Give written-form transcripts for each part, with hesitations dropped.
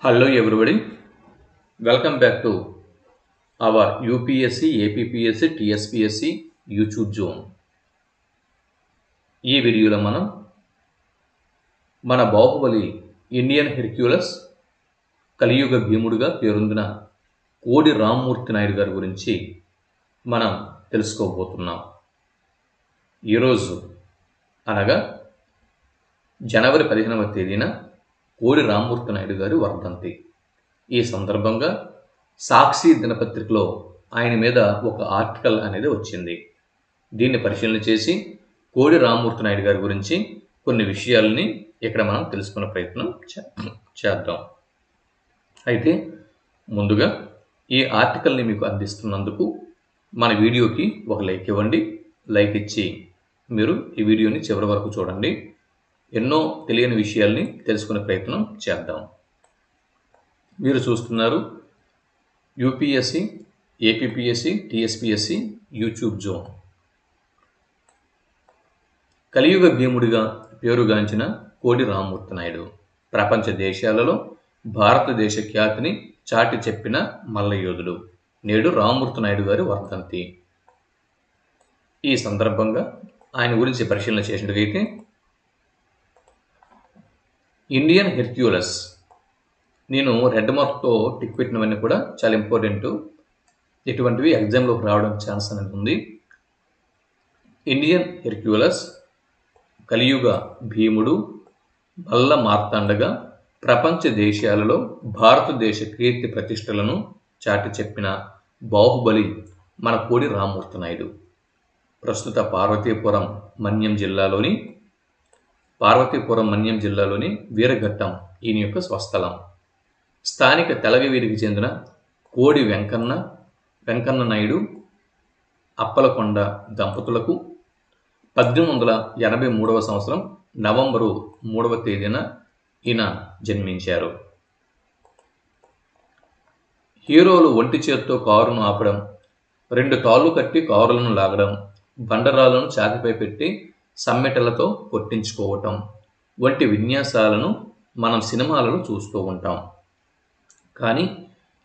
Hello everybody, welcome back to our UPSC, APPSC, TSPSC YouTube zone. ఈ వీడియోలో మనం మన బాహుబలి ఇండియన్ హెర్క్యులస్ కలియుగ భీముడిగా పేరొందిన కోడి రామ్మూర్తి నాయుడు గారి గురించి మనం తెలుసుకోబోతున్నాం. ఈరోజు అనగా జనవరి 15వ తేదీన కోడి రామ్మూర్తి నాయుడు గారి వర్ధంతి. ఈ సందర్భంగా సాక్షి దినపత్రికలో ఆయన మీద ఒక ఆర్టికల్ అనేది వచ్చింది. దీన్ని పరిశీలన చేసి కోడి రామ్మూర్తి నాయుడు గారి గురించి కొన్ని విషయాలని ఇక్కడ మనం తెలుసుకునే ప్రయత్నం చేద్దాం. అయితే ముందుగా ఈ ఆర్టికల్ని మీకు అందిస్తున్నందుకు మన వీడియోకి ఒక లైక్ ఇవ్వండి. లైక్ ఇచ్చి మీరు ఈ వీడియోని చివరి వరకు చూడండి. ఎన్నో తెలియని విషయాల్ని తెలుసుకునే ప్రయత్నం చేద్దాం. మీరు చూస్తున్నారు UPSC, APPSC, TSPSC YouTube zone. కలియుగ భీముడిగా పేరుగాంచిన కోడి రామ్మూర్తి నాయుడు ప్రపంచ దేశాలలో భారతదేశ ఖ్యాతిని చాటి చెప్పిన మల్లయోధుడు. నేడు రామ్మూర్తి నాయుడు గారి వర్ధంతి. ఈ సందర్భంగా ఆయన గురించి పరిశీలన చేసినట్లయితే ఇండియన్ హెర్క్యులస్, నేను రెడ్ మార్క్తో టిక్ పెట్టినవన్నీ కూడా చాలా ఇంపార్టెంట్. ఇటువంటివి ఎగ్జామ్లోకి రావడం ఛాన్స్ అనేది ఉంది. ఇండియన్ హెర్క్యులస్, కలియుగ భీముడు, బల్ల మార్తాండగా ప్రపంచ దేశాలలో భారతదేశ కీర్తి ప్రతిష్టలను చాటి చెప్పిన బాహుబలి మన కోడి రామ్మూర్తి నాయుడు. ప్రస్తుత పార్వతీపురం మన్యం జిల్లాలోని వీరఘట్టం ఈయన యొక్క స్వస్థలం. స్థానిక తెలగవీధికి చెందిన కోడి వెంకన్న నాయుడు అప్పలకొండ దంపతులకు 1883వ సంవత్సరం నవంబరు 3వ తేదీన ఈయన జన్మించారు. హీరోలు ఒంటి చేత్తో కారును ఆపడం, 2 తాళ్ళు కట్టి కారులను లాగడం, బండరాలను చాతిపై పెట్టి సమ్మెటలతో కొట్టించుకోవటం వంటి విన్యాసాలను మనం సినిమాలలో చూస్తూ ఉంటాం. కానీ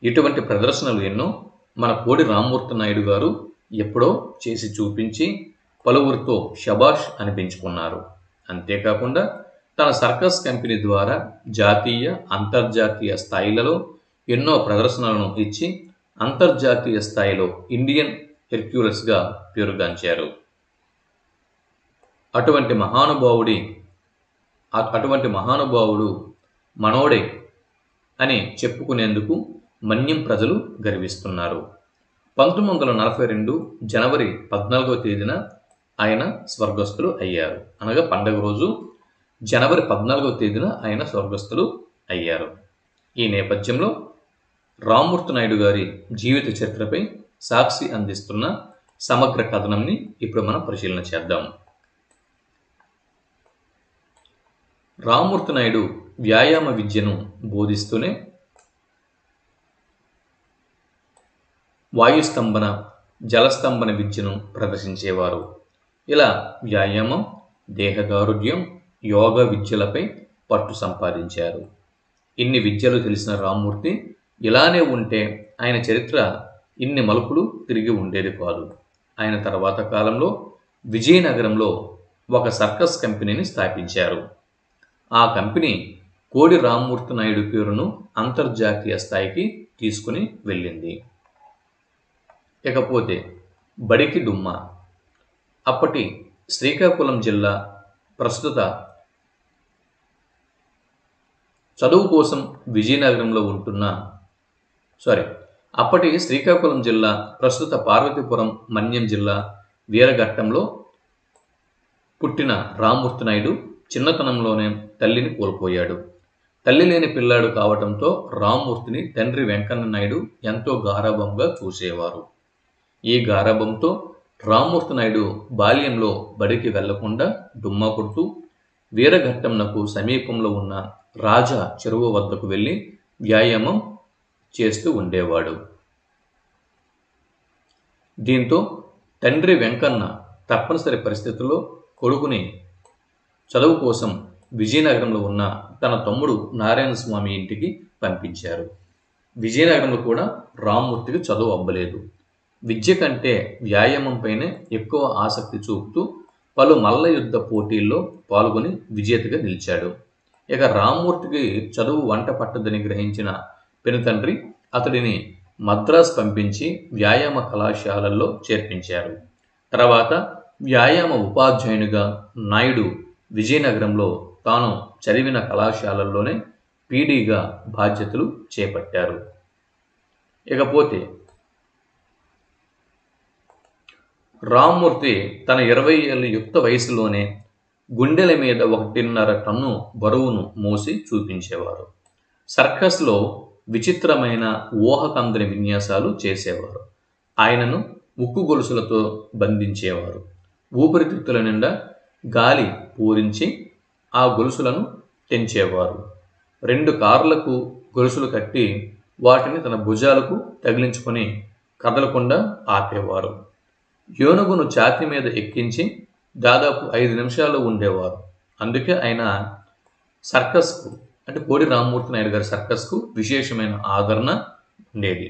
ఇటువంటి ప్రదర్శనలు ఎన్నో మన కోడి రామ్మూర్తి నాయుడు గారు ఎప్పుడో చేసి చూపించి పలువురితో షబాష్ అనిపించుకున్నారు. అంతేకాకుండా తన సర్కస్ కంపెనీ ద్వారా జాతీయ, అంతర్జాతీయ స్థాయిలలో ఎన్నో ప్రదర్శనలను ఇచ్చి అంతర్జాతీయ స్థాయిలో ఇండియన్ హెర్క్యులస్గా పేరుగాంచారు. అటువంటి మహానుభావుడు మనోడే అని చెప్పుకునేందుకు మన్యం ప్రజలు గర్విస్తున్నారు. 1942 జనవరి 14వ తేదీన ఆయన స్వర్గస్థులు అయ్యారు. అనగా పండగ రోజు జనవరి 14వ తేదీన ఆయన స్వర్గస్థులు అయ్యారు. ఈ నేపథ్యంలో రామ్మూర్తి నాయుడు గారి జీవిత చరిత్రపై సాక్షి అందిస్తున్న సమగ్ర కథనంని ఇప్పుడు మనం పరిశీలన చేద్దాం. రామ్మూర్తి నాయుడు వ్యాయామ విద్యను బోధిస్తూనే వాయుస్తంభన, జలస్తంభన విద్యను ప్రదర్శించేవారు. ఇలా వ్యాయామం, దేహదారుఢ్యం, యోగా విద్యలపై పట్టు సంపాదించారు. ఇన్ని విద్యలు తెలిసిన రామ్మూర్తి ఇలానే ఉంటే ఆయన చరిత్ర ఇన్ని మలుపులు తిరిగి ఉండేది కాదు. ఆయన తర్వాత కాలంలో విజయనగరంలో ఒక సర్కస్ కంపెనీని స్థాపించారు. ఆ కంపెనీ కోడి రామ్మూర్తి నాయుడు పేరును అంతర్జాతీయ స్థాయికి తీసుకుని వెళ్ళింది. ఇకపోతే బడికి డుమ్మా. అప్పటి శ్రీకాకుళం జిల్లా ప్రస్తుత చదువు కోసం విజయనగరంలో అప్పటి శ్రీకాకుళం జిల్లా ప్రస్తుత పార్వతీపురం మన్యం జిల్లా వీరఘట్టంలో పుట్టిన రామ్మూర్తి నాయుడు చిన్నతనంలోనే తల్లిని కోల్పోయాడు. తల్లి లేని పిల్లాడు కావటంతో రామ్మూర్తిని తండ్రి వెంకన్న నాయుడు ఎంతో గారాబంగా చూసేవారు. ఈ గారాబంతో రామ్మూర్తి నాయుడు బాల్యంలో బడికి వెళ్లకుండా డుమ్మా కొడుతూ వీరఘట్టంనకు సమీపంలో ఉన్న రాజా చెరువు వద్దకు వెళ్ళి వ్యాయామం చేస్తూ ఉండేవాడు. దీంతో తండ్రి వెంకన్న తప్పనిసరి పరిస్థితుల్లో కొడుకుని చదువు కోసం విజయనగరంలో ఉన్న తన తమ్ముడు నారాయణ స్వామి ఇంటికి పంపించారు. విజయనగరంలో కూడా రామ్మూర్తికి చదువు అబ్బలేదు. విద్య కంటే వ్యాయామంపైనే ఎక్కువ ఆసక్తి చూపుతూ పలు మల్ల యుద్ధ పోటీల్లో పాల్గొని విజేతగా నిలిచాడు. ఇక రామ్మూర్తికి చదువు వంట పట్టదని గ్రహించిన పెనుతండ్రి అతడిని మద్రాసు పంపించి వ్యాయామ కళాశాలల్లో చేర్పించారు. తర్వాత వ్యాయామ ఉపాధ్యాయునిగా నాయుడు విజయనగరంలో తాను చదివిన కళాశాలల్లోనే పీడీగా బాధ్యతలు చేపట్టారు. ఇకపోతే రామ్మూర్తి తన 20 ఏళ్ల యుక్త వయసులోనే గుండెల మీద 1.5 టన్ను బరువును మోసి చూపించేవారు. సర్కస్లో విచిత్రమైన ఊహకందని విన్యాసాలు చేసేవారు. ఆయనను ఉక్కు గొలుసులతో బంధించేవారు. ఊపిరితిత్తుల నిండా గాలి పూరించి ఆ గొలుసులను తెంచేవారు. 2 కార్లకు గొలుసులు కట్టి వాటిని తన భుజాలకు తగిలించుకొని కదలకుండా ఆపేవారు. ఏనుగును ఛాతీ మీద ఎక్కించి దాదాపు 5 నిమిషాలు ఉండేవారు. అందుకే ఆయన సర్కస్కు అంటే కోడి రామ్మూర్తి నాయుడు గారి సర్కస్కు విశేషమైన ఆదరణ ఉండేది.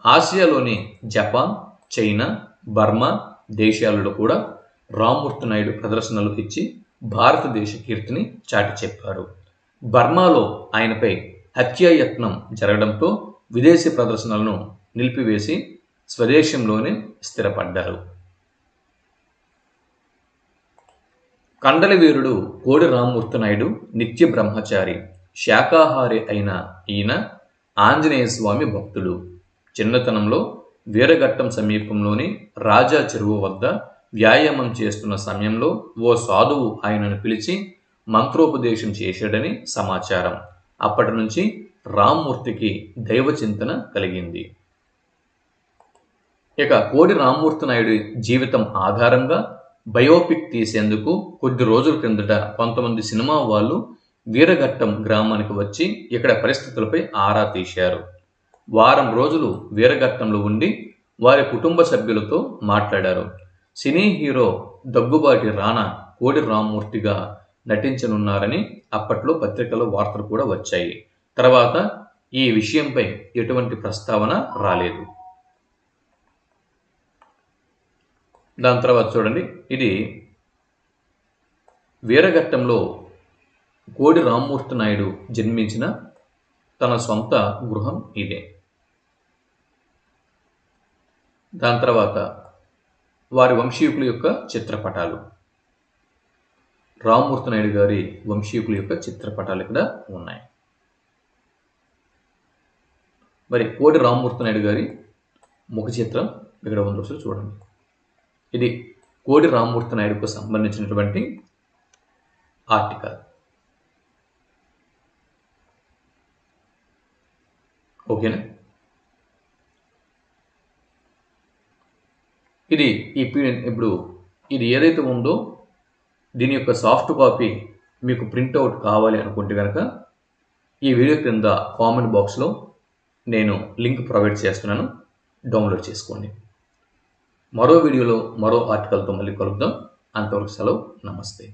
ఆసియాలోని జపాన్, చైనా, బర్మా దేశాలలో కూడా రామ్మూర్తి నాయుడు ప్రదర్శనలు ఇచ్చి భారతదేశ కీర్తిని చాటి చెప్పారు. బర్మాలో ఆయనపై హత్యాయత్నం జరగడంతో విదేశీ ప్రదర్శనలను నిలిపివేసి స్వదేశంలోనే స్థిరపడ్డారు. కండలి వీరుడు కోడి రామ్మూర్తి నాయుడు నిత్య బ్రహ్మచారి, శాకాహారి అయిన ఈయన ఆంజనేయ స్వామి భక్తుడు. చిన్నతనంలో వీరఘట్టం సమీపంలోని రాజా చెరువు వద్ద వ్యాయామం చేస్తున్న సమయంలో ఓ సాధువు ఆయనను పిలిచి మంత్రోపదేశం చేశాడని సమాచారం. అప్పటి నుంచి రామ్మూర్తికి దైవ చింతన కలిగింది. ఇక కోడి రామ్మూర్తి నాయుడు జీవితం ఆధారంగా బయోపిక్ తీసేందుకు కొద్ది రోజుల క్రిందట కొంతమంది సినిమా వాళ్ళు వీరఘట్టం గ్రామానికి వచ్చి ఇక్కడ పరిస్థితులపై ఆరా తీశారు. వారం రోజులు వీరఘట్టంలో ఉండి వారి కుటుంబ సభ్యులతో మాట్లాడారు. సినీ హీరో దగ్గుబాటి రానా కోడి రామ్మూర్తిగా నటించనున్నారని అప్పట్లో పత్రికల్లో వార్తలు కూడా వచ్చాయి. తర్వాత ఈ విషయంపై ఎటువంటి ప్రస్తావన రాలేదు. దాని తర్వాత చూడండి, ఇది వీరఘట్టంలో కోడి రామ్మూర్తి నాయుడు జన్మించిన తన సొంత గృహం ఇదే. దాని తర్వాత వారి వంశీకుల యొక్క చిత్రపటాలు, రామ్మూర్తి నాయుడు గారి వంశీకుల యొక్క చిత్రపటాలు ఇక్కడ ఉన్నాయి. మరి కోడి రామ్మూర్తి నాయుడు గారి ముఖ చిత్రం ఇక్కడ ఉంది, ఒకసారి చూడండి. ఇది కోడి రామ్మూర్తి నాయుడుకు సంబంధించినటువంటి ఆర్టికల్. ఓకేనా? ఇది ఇప్పుడు ఇది ఏదైతే ఉందో దీని యొక్క సాఫ్ట్ కాపీ మీకు ప్రింట్అవుట్ కావాలి అనుకుంటే కనుక ఈ వీడియో క్రింద కామెంట్ బాక్స్లో నేను లింక్ ప్రొవైడ్ చేస్తున్నాను, డౌన్లోడ్ చేసుకోండి. మరో వీడియోలో మరో ఆర్టికల్తో మళ్ళీ కలుద్దాం. అంతవరకు సెలవు, నమస్తే.